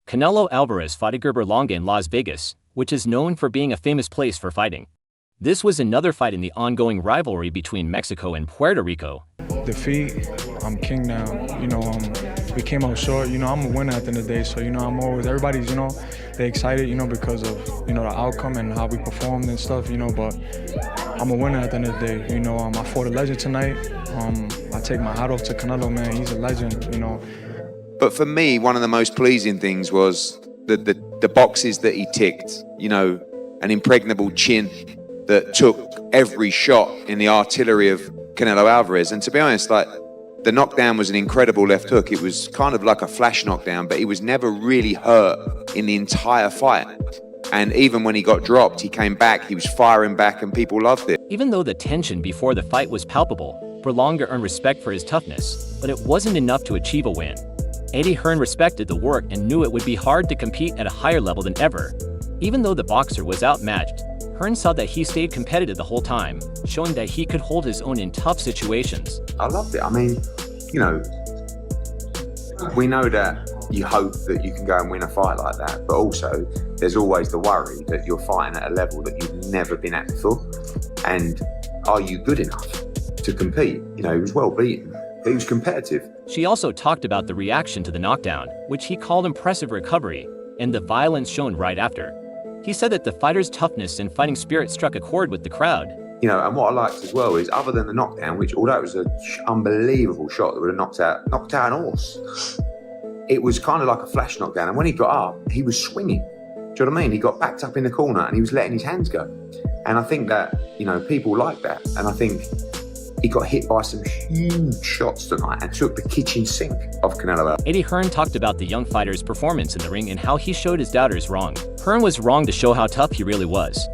Canelo Alvarez fought Edgar Berlanga in Las Vegas, which is known for being a famous place for fighting. This was another fight in the ongoing rivalry between Mexico and Puerto Rico. Defeat, I'm king now. We came out short. I'm a winner at the end of the day. So, I'm always, everybody's, they excited, because of, the outcome and how we performed and stuff, but I'm a winner at the end of the day. I fought a legend tonight. I take my hat off to Canelo, man. He's a legend, But for me, one of the most pleasing things was the boxes that he ticked, an impregnable chin that took every shot in the artillery of Canelo Alvarez. And to be honest, the knockdown was an incredible left hook. It was kind of like a flash knockdown, but he was never really hurt in the entire fight. And even when he got dropped, he came back, he was firing back, and people loved it. Even though the tension before the fight was palpable, Berlanga earned respect for his toughness, but it wasn't enough to achieve a win. Eddie Hearn respected the work and knew it would be hard to compete at a higher level than ever. Even though the boxer was outmatched, Hearn saw that he stayed competitive the whole time, showing that he could hold his own in tough situations. I loved it. I mean, we know that you hope that you can go and win a fight like that, but also there's always the worry that you're fighting at a level that you've never been at before. And are you good enough to compete? He was well beaten, but he was competitive. She also talked about the reaction to the knockdown, which he called impressive recovery, and the violence shown right after. He said that the fighter's toughness and fighting spirit struck a chord with the crowd. And what I liked as well is, other than the knockdown, which although it was an unbelievable shot that would have knocked out an horse, it was kind of like a flash knockdown. And when he got up, he was swinging. Do you know what I mean? He got backed up in the corner and he was letting his hands go. And I think that, people like that. And I think he got hit by some huge shots tonight and took the kitchen sink of Canelo. Eddie Hearn talked about the young fighter's performance in the ring and how he showed his doubters wrong. Hearn was wrong to show how tough he really was.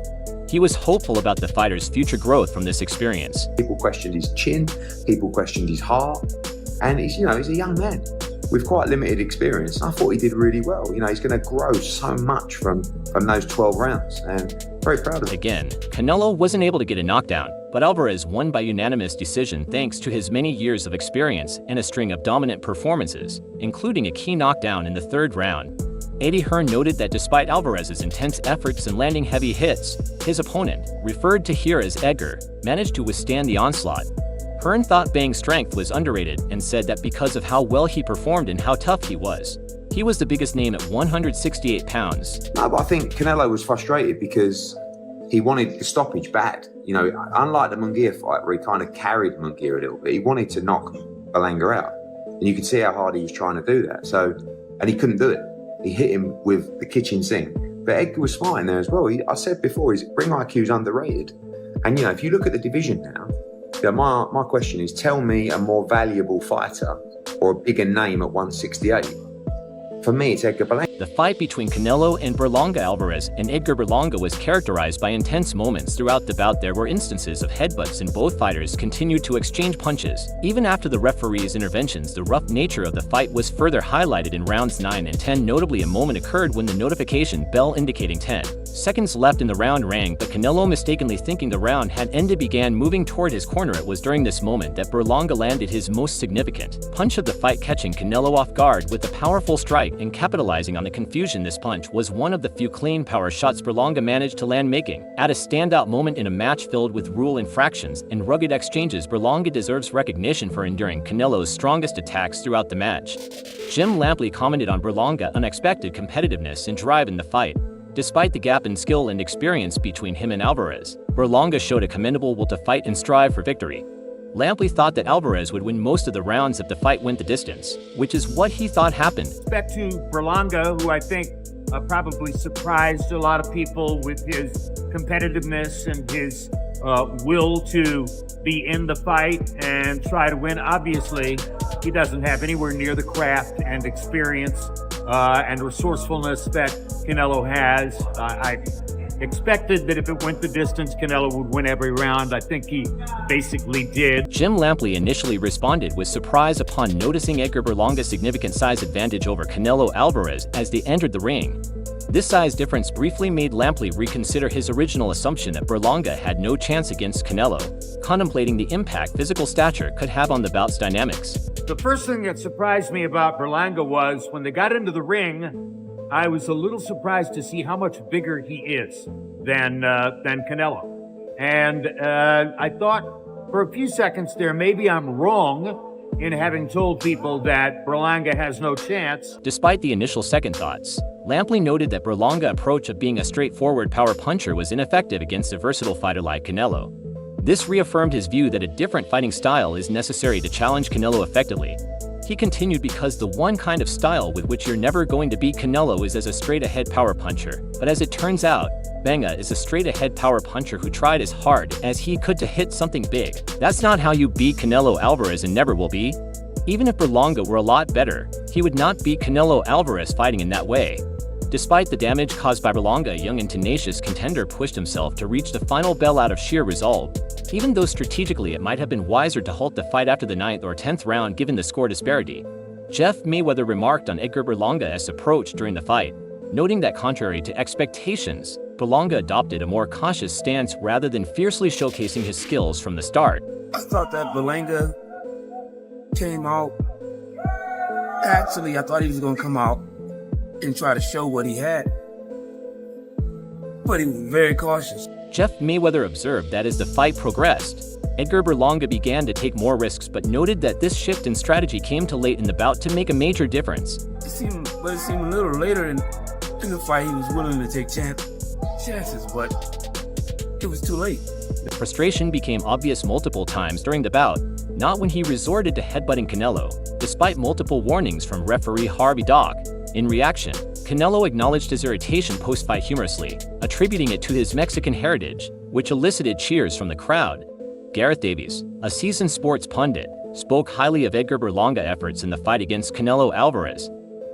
He was hopeful about the fighter's future growth from this experience. People questioned his chin, people questioned his heart, and he's a young man with quite limited experience. I thought he did really well. He's going to grow so much from those 12 rounds, and very proud of him. Again, Canelo wasn't able to get a knockdown, but Alvarez won by unanimous decision thanks to his many years of experience and a string of dominant performances, including a key knockdown in the third round. Eddie Hearn noted that despite Alvarez's intense efforts in landing heavy hits, his opponent, referred to here as Edgar, managed to withstand the onslaught. Hearn thought Bang's strength was underrated and said that because of how well he performed and how tough he was the biggest name at 168 pounds. No, but I think Canelo was frustrated because he wanted the stoppage bad. Unlike the Munguia fight where he kind of carried Munguia a little bit, he wanted to knock Berlanga out. And you could see how hard he was trying to do that. And he couldn't do it. He hit him with the kitchen sink. But Edgar was smart in there as well. I said before, his ring IQ is underrated. And, if you look at the division now, my question is, tell me a more valuable fighter or a bigger name at 168. For me, it's Edgar Berlanga. The fight between Canelo and Berlanga Alvarez and Edgar Berlanga was characterized by intense moments throughout the bout. There were instances of headbutts and both fighters continued to exchange punches. Even after the referee's interventions, the rough nature of the fight was further highlighted in rounds 9 and 10. Notably, a moment occurred when the notification bell indicating 10 seconds left in the round rang, but Canelo, mistakenly thinking the round had ended, began moving toward his corner. It was during this moment that Berlanga landed his most significant punch of the fight, catching Canelo off guard with a powerful strike and capitalizing on the confusion. This punch was one of the few clean power shots Berlanga managed to land, making at a standout moment in a match filled with rule infractions and rugged exchanges. Berlanga deserves recognition for enduring Canelo's strongest attacks throughout the match. Jim Lampley commented on Berlanga's unexpected competitiveness and drive in the fight. Despite the gap in skill and experience between him and Alvarez, Berlanga showed a commendable will to fight and strive for victory. Lampley thought that Alvarez would win most of the rounds if the fight went the distance, which is what he thought happened. Back to Berlanga, who I think probably surprised a lot of people with his competitiveness and his will to be in the fight and try to win. Obviously, he doesn't have anywhere near the craft and experience and resourcefulness that Canelo has. I expected that if it went the distance, Canelo would win every round. I think he basically did. Jim Lampley initially responded with surprise upon noticing Edgar Berlanga's significant size advantage over Canelo Alvarez as they entered the ring. This size difference briefly made Lampley reconsider his original assumption that Berlanga had no chance against Canelo, contemplating the impact physical stature could have on the bout's dynamics. The first thing that surprised me about Berlanga was when they got into the ring, I was a little surprised to see how much bigger he is than Canelo. And I thought for a few seconds there, maybe I'm wrong in having told people that Berlanga has no chance. Despite the initial second thoughts, Lampley noted that Berlanga's approach of being a straightforward power puncher was ineffective against a versatile fighter like Canelo. This reaffirmed his view that a different fighting style is necessary to challenge Canelo effectively. He continued, because the one kind of style with which you're never going to beat Canelo is as a straight-ahead power puncher. But as it turns out, Berlanga is a straight-ahead power puncher who tried as hard as he could to hit something big. That's not how you beat Canelo Alvarez, and never will be. Even if Berlanga were a lot better, he would not beat Canelo Alvarez fighting in that way. Despite the damage caused by Berlanga, a young and tenacious contender pushed himself to reach the final bell out of sheer resolve. Even though strategically it might have been wiser to halt the fight after the 9th or 10th round given the score disparity, Jeff Mayweather remarked on Edgar Berlanga's approach during the fight, noting that contrary to expectations, Berlanga adopted a more cautious stance rather than fiercely showcasing his skills from the start. I thought that Berlanga came out. Actually, I thought he was going to come out and try to show what he had, but he was very cautious. Jeff Mayweather observed that as the fight progressed, Edgar Berlanga began to take more risks, but noted that this shift in strategy came too late in the bout to make a major difference. It seemed a little later in the fight he was willing to take chances, but it was too late. The frustration became obvious multiple times during the bout, not when he resorted to headbutting Canelo, despite multiple warnings from referee Harvey Dock. In reaction, Canelo acknowledged his irritation post-fight humorously, attributing it to his Mexican heritage, which elicited cheers from the crowd. Gareth Davies, a seasoned sports pundit, spoke highly of Edgar Berlanga's efforts in the fight against Canelo Alvarez.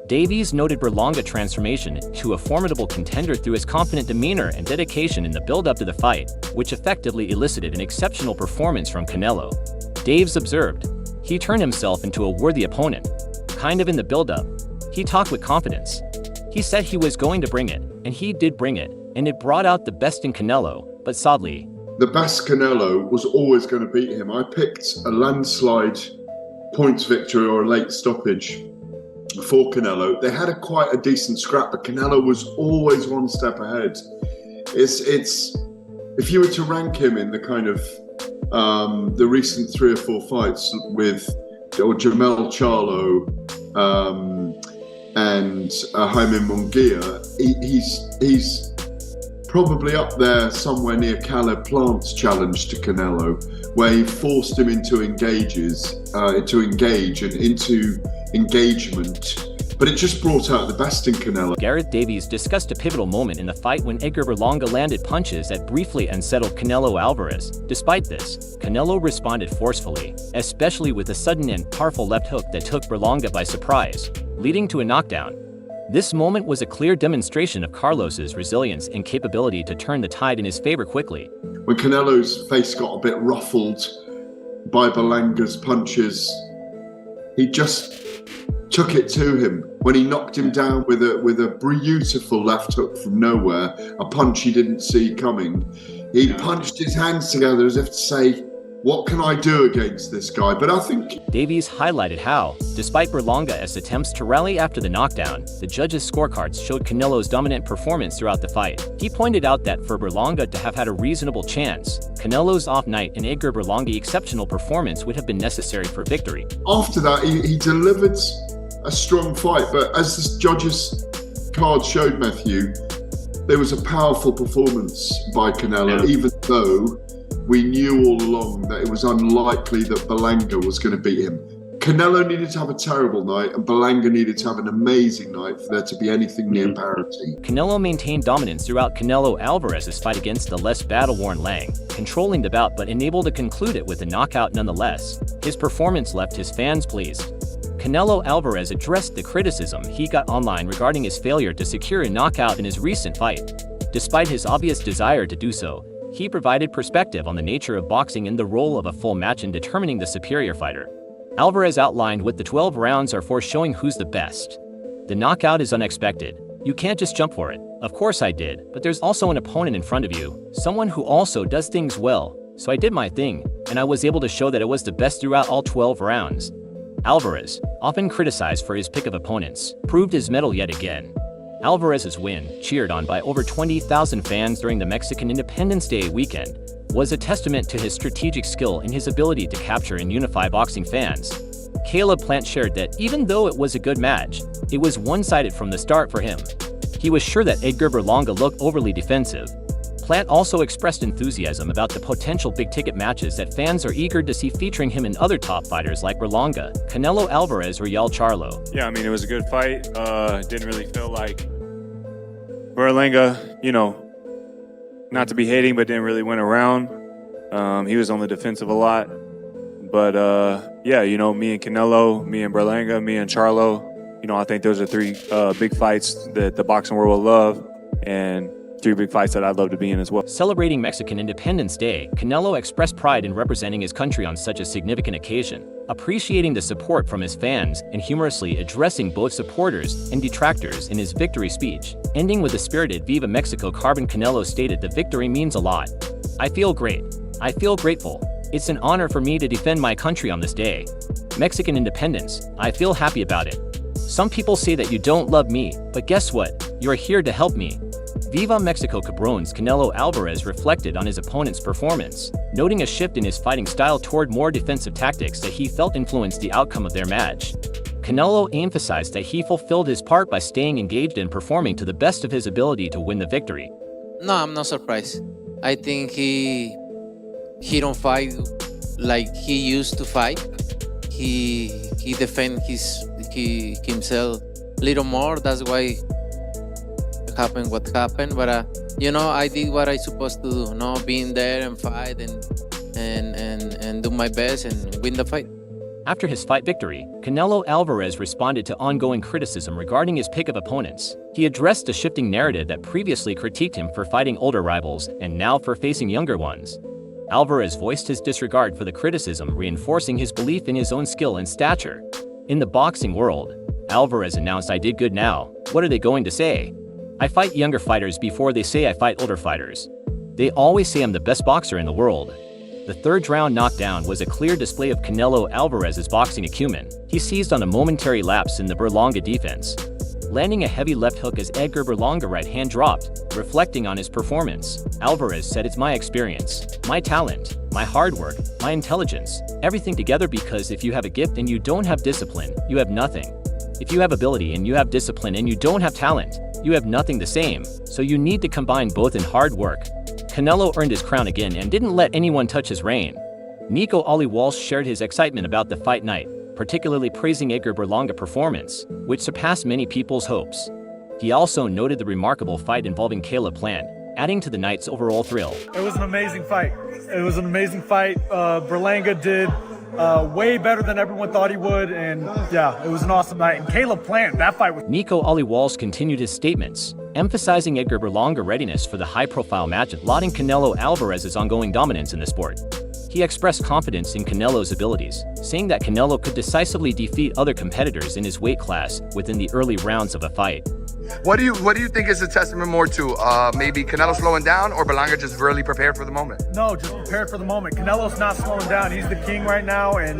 Davies noted Berlanga's transformation to a formidable contender through his confident demeanor and dedication in the build-up to the fight, which effectively elicited an exceptional performance from Canelo. Davies observed, "He turned himself into a worthy opponent. Kind of in the build-up, he talked with confidence. He said he was going to bring it, and he did bring it, and it brought out the best in Canelo, but sadly, the best Canelo was always going to beat him. I picked a landslide points victory or a late stoppage for Canelo. They had quite a decent scrap, but Canelo was always one step ahead. It's if you were to rank him in the kind of the recent 3 or 4 fights with Jamel Charlo and Jaime Munguia, he's probably up there somewhere near Caleb Plant's challenge to Canelo, where he forced him into engage and into engagement. But it just brought out the best in Canelo. Gareth Davies discussed a pivotal moment in the fight when Edgar Berlanga landed punches that briefly unsettled Canelo Alvarez. Despite this, Canelo responded forcefully, especially with a sudden and powerful left hook that took Berlanga by surprise, leading to a knockdown. This moment was a clear demonstration of Carlos's resilience and capability to turn the tide in his favor quickly. When Canelo's face got a bit ruffled by Berlanga's punches, he just took it to him. When he knocked him down with a beautiful left hook from nowhere, a punch he didn't see coming, he punched his hands together as if to say, what can I do against this guy? But I think Davies highlighted how, despite Berlanga's attempts to rally after the knockdown, the judges' scorecards showed Canelo's dominant performance throughout the fight. He pointed out that for Berlanga to have had a reasonable chance, Canelo's off night and Edgar Berlanga's exceptional performance would have been necessary for victory. After that, he delivered a strong fight, but as the judges' cards showed, Matthew, there was a powerful performance by Canelo, even though we knew all along that it was unlikely that Berlanga was going to beat him. Canelo needed to have a terrible night, and Berlanga needed to have an amazing night for there to be anything near parity. Canelo maintained dominance throughout Canelo Alvarez's fight against the less battle-worn Lang, controlling the bout but unable to conclude it with a knockout nonetheless. His performance left his fans pleased. Canelo Alvarez addressed the criticism he got online regarding his failure to secure a knockout in his recent fight. Despite his obvious desire to do so, he provided perspective on the nature of boxing and the role of a full match in determining the superior fighter. Alvarez outlined what the 12 rounds are for, showing who's the best. The knockout is unexpected. You can't just jump for it. Of course I did, but there's also an opponent in front of you, someone who also does things well. So I did my thing, and I was able to show that it was the best throughout all 12 rounds. Alvarez, often criticized for his pick of opponents, proved his mettle yet again. Alvarez's win, cheered on by over 20,000 fans during the Mexican Independence Day weekend, was a testament to his strategic skill and his ability to capture and unify boxing fans. Caleb Plant shared that even though it was a good match, it was one-sided from the start for him. He was sure that Edgar Berlanga looked overly defensive. Plant also expressed enthusiasm about the potential big-ticket matches that fans are eager to see featuring him and other top fighters like Berlanga, Canelo Alvarez, or Yal Charlo. Yeah, I mean, it was a good fight. Didn't really feel like Berlanga, not to be hating, but didn't really win around. He was on the defensive a lot. But, yeah, me and Canelo, me and Berlanga, me and Charlo, I think those are three big fights that the boxing world will love, and three big fights that I'd love to be in as well. Celebrating Mexican Independence Day, Canelo expressed pride in representing his country on such a significant occasion, appreciating the support from his fans and humorously addressing both supporters and detractors in his victory speech. Ending with a spirited Viva Mexico, Canelo stated, "The victory means a lot. I feel great. I feel grateful. It's an honor for me to defend my country on this day. Mexican independence, I feel happy about it. Some people say that you don't love me, but guess what? You're here to help me. Viva Mexico." Cabrones Canelo Alvarez reflected on his opponent's performance, noting a shift in his fighting style toward more defensive tactics that he felt influenced the outcome of their match. Canelo emphasized that he fulfilled his part by staying engaged and performing to the best of his ability to win the victory. No, I'm not surprised. I think he don't fight like he used to fight. He defend himself a little more. That's why happened what happened. But I did what I supposed to do. Being there and fight and do my best and win the fight. After his fight victory, Canelo Alvarez responded to ongoing criticism regarding his pick of opponents. He addressed the shifting narrative that previously critiqued him for fighting older rivals and now for facing younger ones. Alvarez voiced his disregard for the criticism, reinforcing his belief in his own skill and stature. In the boxing world, Alvarez announced, "I did good now. What are they going to say? I fight younger fighters before they say I fight older fighters. They always say I'm the best boxer in the world." The third-round knockdown was a clear display of Canelo Alvarez's boxing acumen. He seized on a momentary lapse in the Berlanga defense, landing a heavy left hook as Edgar Berlanga right hand dropped. Reflecting on his performance, Alvarez said, "It's my experience, my talent, my hard work, my intelligence, everything together, because if you have a gift and you don't have discipline, you have nothing. If you have ability and you have discipline and you don't have talent, you have nothing the same. So you need to combine both in hard work." Canelo earned his crown again and didn't let anyone touch his reign. Nico Ali Walsh shared his excitement about the fight night, particularly praising Edgar Berlanga's performance, which surpassed many people's hopes. He also noted the remarkable fight involving Caleb Plant, adding to the night's overall thrill. It was an amazing fight. Berlanga did way better than everyone thought he would, and yeah, it was an awesome night. And Caleb Plant, that fight was... Nico Ali Walsh continued his statements, emphasizing Edgar Berlanga's readiness for the high-profile match, lauding Canelo Alvarez's ongoing dominance in the sport. He expressed confidence in Canelo's abilities, saying that Canelo could decisively defeat other competitors in his weight class within the early rounds of a fight. What do you think is a testament more to maybe Canelo slowing down, or Berlanga just really prepared for the moment? No, just prepared for the moment. Canelo's not slowing down. He's the king right now, and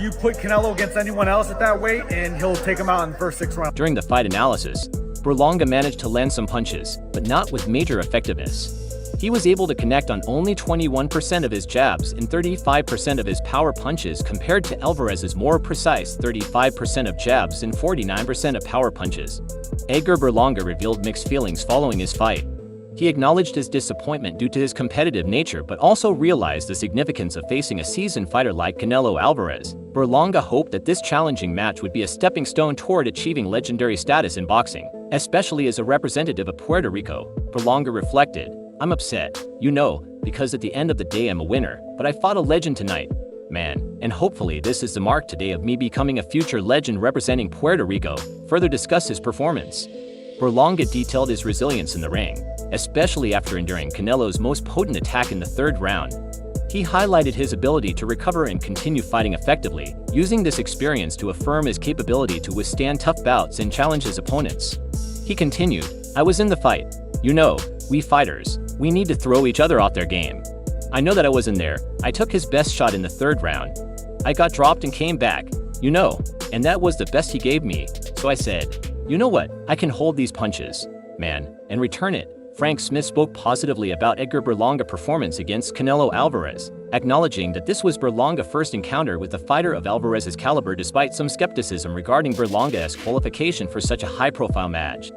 you put Canelo against anyone else at that weight, and he'll take him out in the first 6 rounds. During the fight analysis, Berlanga managed to land some punches, but not with major effectiveness. He was able to connect on only 21% of his jabs and 35% of his power punches, compared to Alvarez's more precise 35% of jabs and 49% of power punches. Edgar Berlanga revealed mixed feelings following his fight. He acknowledged his disappointment due to his competitive nature, but also realized the significance of facing a seasoned fighter like Canelo Alvarez. Berlanga hoped that this challenging match would be a stepping stone toward achieving legendary status in boxing, especially as a representative of Puerto Rico. Berlanga reflected, "I'm upset, because at the end of the day I'm a winner, but I fought a legend tonight, man, and hopefully this is the mark today of me becoming a future legend representing Puerto Rico." Further discussed his performance. Berlanga detailed his resilience in the ring, especially after enduring Canelo's most potent attack in the third round. He highlighted his ability to recover and continue fighting effectively, using this experience to affirm his capability to withstand tough bouts and challenge his opponents. He continued, "I was in the fight. We fighters, we need to throw each other off their game. I know that I was in there. I took his best shot in the third round. I got dropped and came back, and that was the best he gave me. So I said, "You know what? I can hold these punches, man, and return it." Frank Smith spoke positively about Edgar Berlanga's performance against Canelo Alvarez, acknowledging that this was Berlanga's first encounter with a fighter of Alvarez's caliber despite some skepticism regarding Berlanga's qualification for such a high-profile match.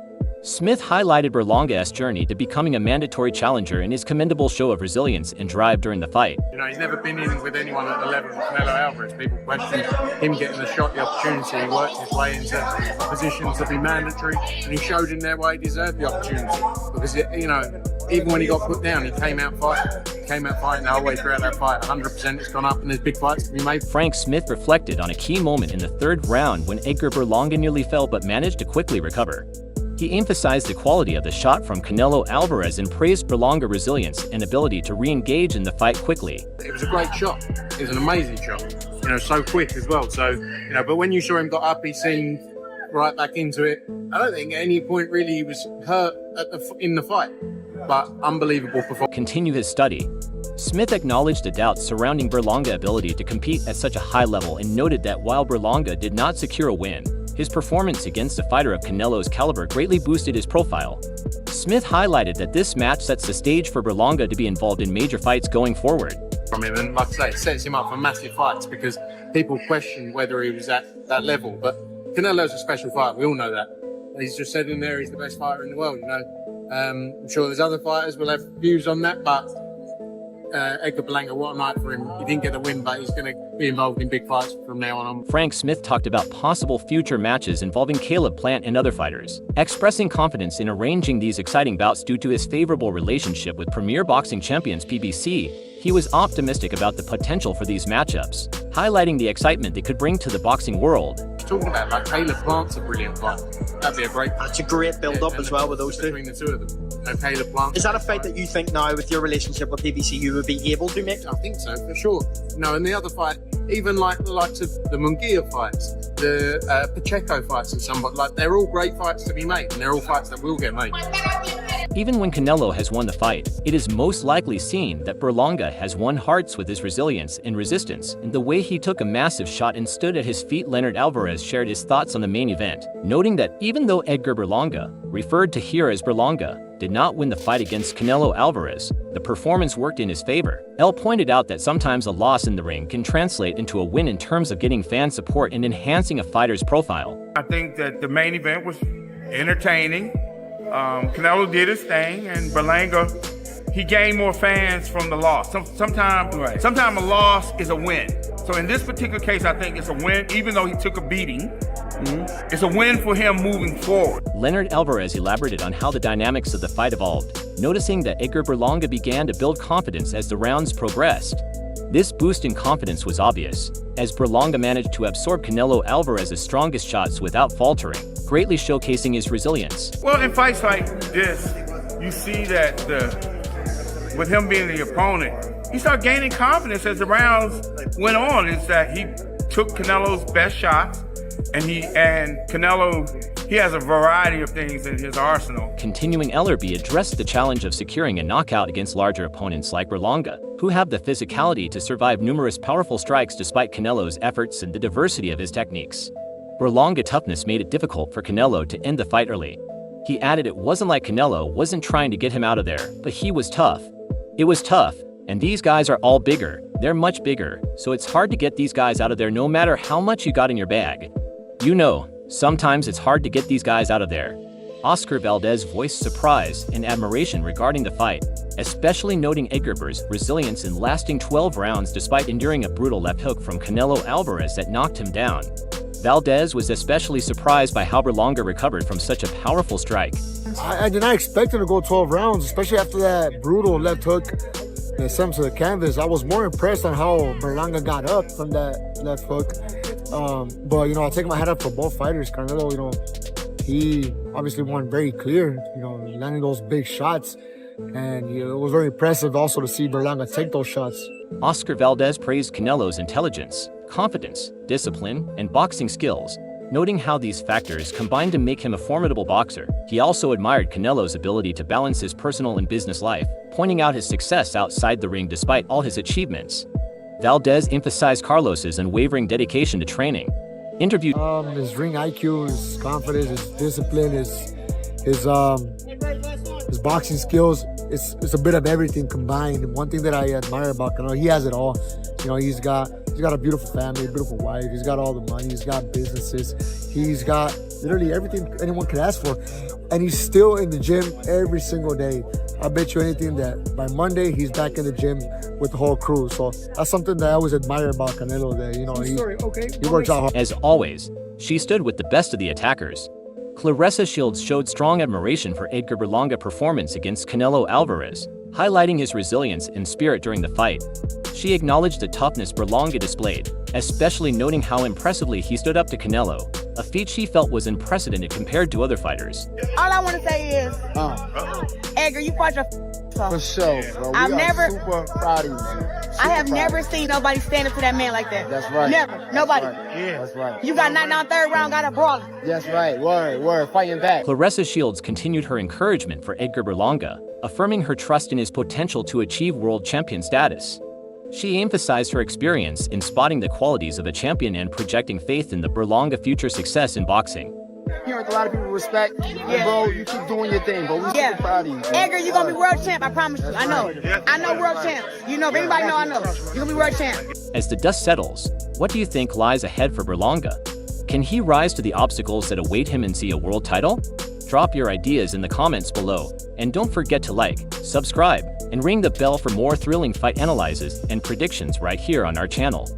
Smith highlighted Berlanga's journey to becoming a mandatory challenger in his commendable show of resilience and drive during the fight. You know, he's never been in with anyone at the level of Canelo Alvarez. People question him getting the shot, the opportunity. He worked his way into positions to be mandatory, and he showed in there why he deserved the opportunity. Because, you know, even when he got put down, he came out fighting. He came out fighting the whole way throughout that fight. 100% it's gone up, and there's big fights to be made. Frank Smith reflected on a key moment in the third round when Edgar Berlanga nearly fell but managed to quickly recover. He emphasized the quality of the shot from Canelo Alvarez and praised Berlanga's resilience and ability to re-engage in the fight quickly. It was a great shot. It was an amazing shot. You know, so quick as well. So, you know, but when you saw him got up, he seemed right back into it. I don't think at any point really he was hurt in the fight. But unbelievable performance. Continue his study. Smith acknowledged the doubts surrounding Berlanga's ability to compete at such a high level and noted that while Berlanga did not secure a win, his performance against a fighter of Canelo's caliber greatly boosted his profile. Smith highlighted that this match sets the stage for Berlanga to be involved in major fights going forward. From him, and like I say, it sets him up for massive fights because people question whether he was at that level. But Canelo's a special fighter, we all know that. He's just said in there he's the best fighter in the world, you know. I'm sure there's other fighters will have views on that, but Edgar Berlanga, what a night for him. He didn't get the win, but he's going to be involved in big fights from now on. Frank Smith talked about possible future matches involving Caleb Plant and other fighters, expressing confidence in arranging these exciting bouts due to his favorable relationship with Premier Boxing Champions PBC. He was optimistic about the potential for these matchups, highlighting the excitement they could bring to the boxing world. Talking about like Caleb Plant's a brilliant fight. That'd be a great fight. That's a great build-up as well with those two. Between the two of them. You know, Caleb Plant. Is that a fight that you think now with your relationship with PBC you would be able to make? I think so, for sure. No, and the other fight, even like the likes of the Munguia fights, the Pacheco fights and somewhat, like they're all great fights to be made, and they're all fights that will get made. Even when Canelo has won the fight, it is most likely seen that Berlanga has won hearts with his resilience and resistance, and the way he took a massive shot and stood at his feet. Leonard Alvarez shared his thoughts on the main event, noting that even though Edgar Berlanga, referred to here as Berlanga, did not win the fight against Canelo Alvarez, the performance worked in his favor. El pointed out that sometimes a loss in the ring can translate into a win in terms of getting fan support and enhancing a fighter's profile. I think that the main event was entertaining. Canelo did his thing, and Berlanga, he gained more fans from the loss. Sometimes a loss is a win. So in this particular case, I think it's a win, even though he took a beating. It's a win for him moving forward. Leonard Alvarez elaborated on how the dynamics of the fight evolved, noticing that Edgar Berlanga began to build confidence as the rounds progressed. This boost in confidence was obvious, as Berlanga managed to absorb Canelo Alvarez's strongest shots without faltering, greatly showcasing his resilience. Well, in fights like this, you see that with him being the opponent, he started gaining confidence as the rounds went on. Is that he took Canelo's best shots, and Canelo, he has a variety of things in his arsenal. Continuing, Ellerby addressed the challenge of securing a knockout against larger opponents like Berlanga, who have the physicality to survive numerous powerful strikes despite Canelo's efforts and the diversity of his techniques. Berlanga's toughness made it difficult for Canelo to end the fight early. He added it wasn't like Canelo wasn't trying to get him out of there, but he was tough. It was tough, and these guys are all bigger. They're much bigger, so it's hard to get these guys out of there no matter how much you got in your bag. You know, sometimes it's hard to get these guys out of there. Oscar Valdez voiced surprise and admiration regarding the fight, especially noting Edgar's resilience in lasting 12 rounds despite enduring a brutal left hook from Canelo Alvarez that knocked him down. Valdez was especially surprised by how Berlanga recovered from such a powerful strike. I did not expect him to go 12 rounds, especially after that brutal left hook that sent him to the canvas. I was more impressed on how Berlanga got up from that left hook. But, you know, I'll take my hat up for both fighters. Canelo, you know, he obviously won very clear, you know, landing those big shots. And it was very impressive also to see Berlanga take those shots. Oscar Valdez praised Canelo's intelligence, confidence, discipline, and boxing skills, noting how these factors combined to make him a formidable boxer. He also admired Canelo's ability to balance his personal and business life, pointing out his success outside the ring despite all his achievements. Valdez emphasized Carlos's unwavering dedication to training. Interview. His ring IQ, his confidence, his discipline, his boxing skills. It's a bit of everything combined. And one thing that I admire about Canelo, he has it all. You know, he's got a beautiful family, a beautiful wife. He's got all the money. He's got businesses. He's got literally everything anyone could ask for. And he's still in the gym every single day. I bet you anything that by Monday, he's back in the gym with the whole crew. So that's something that I always admire about Canelo, that, you know, he works out hard. As always, she stood with the best of the attackers. Claressa Shields showed strong admiration for Edgar Berlanga's performance against Canelo Alvarez, highlighting his resilience and spirit during the fight. She acknowledged the toughness Berlanga displayed, especially noting how impressively he stood up to Canelo, a feat she felt was unprecedented compared to other fighters. All I want to say is, Edgar, you fought your for sure, bro. I've never, super proud of you, man. I have never seen nobody stand up to that man like that. That's right. Never. Nobody. That's right. Yeah. That's right. You got knocked down third round, got a brawl. That's right. Word. Fighting back. Claressa Shields continued her encouragement for Edgar Berlanga, affirming her trust in his potential to achieve world champion status. She emphasized her experience in spotting the qualities of a champion and projecting faith in the Berlanga future success in boxing. Here with a lot of people respect. Yeah. Bro, you keep doing your thing, bro. We're super proud of you. Bro. Edgar, you're going to be world champ, I promise you. I know. I know world champ. You know, everybody know I know. You're going to be world champ. As the dust settles, what do you think lies ahead for Berlanga? Can he rise to the obstacles that await him and see a world title? Drop your ideas in the comments below, and don't forget to like, subscribe, and ring the bell for more thrilling fight analyses and predictions right here on our channel.